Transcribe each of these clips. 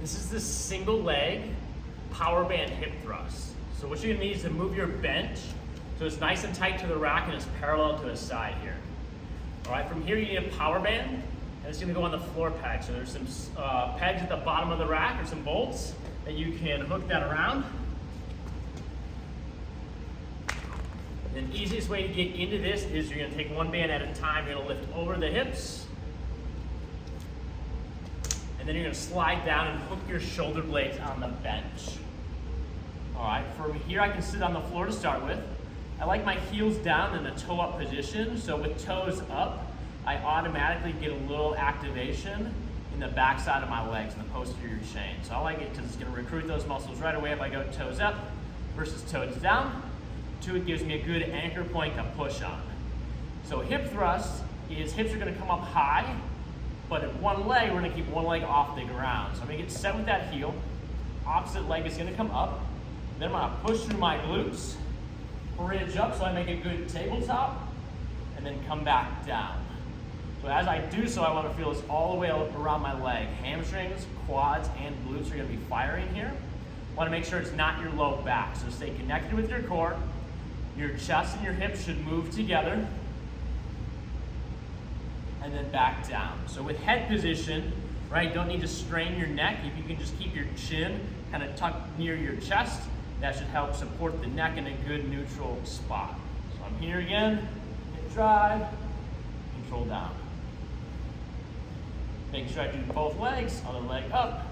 This is the single leg power band hip thrust. So what you're gonna need is to move your bench so it's nice and tight to the rack and it's parallel to the side here. All right, from here you need a power band, and it's gonna go on the floor peg. So there's some pegs at the bottom of the rack or some bolts that you can hook that around. And the easiest way to get into this is you're gonna take one band at a time. You're gonna lift over the hips, and then you're gonna slide down and hook your shoulder blades on the bench. All right, from here I can sit on the floor to start with. I like my heels down in a toe up position, so with toes up, I automatically get a little activation in the backside of my legs, in the posterior chain. So I like it because it's gonna recruit those muscles right away if I go toes up versus toes down. Two, it gives me a good anchor point to push on. So hip thrust is hips are gonna come up high, but in one leg, we're gonna keep one leg off the ground. So I'm gonna get set with that heel. Opposite leg is gonna come up. Then I'm gonna push through my glutes, bridge up so I make a good tabletop, and then come back down. So as I do so, I wanna feel this all the way around my leg. Hamstrings, quads, and glutes are gonna be firing here. Wanna make sure it's not your low back. So stay connected with your core. Your chest and your hips should move together, and then back down. So with head position, right, don't need to strain your neck. If you can just keep your chin kind of tucked near your chest, that should help support the neck in a good neutral spot. So I'm here again, hip drive, control down. Make sure I do both legs, other leg up.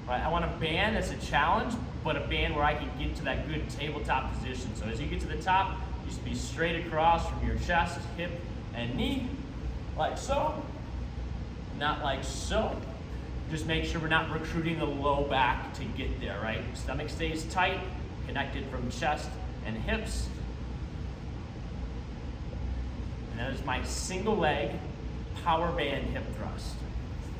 Right, I want a band that's a challenge, but a band where I can get to that good tabletop position. So as you get to the top, you should be straight across from your chest, hip, and knee, like so, not like so. Just make sure we're not recruiting the low back to get there, right? Stomach stays tight, connected from chest and hips. And that is my single leg power band hip thrust.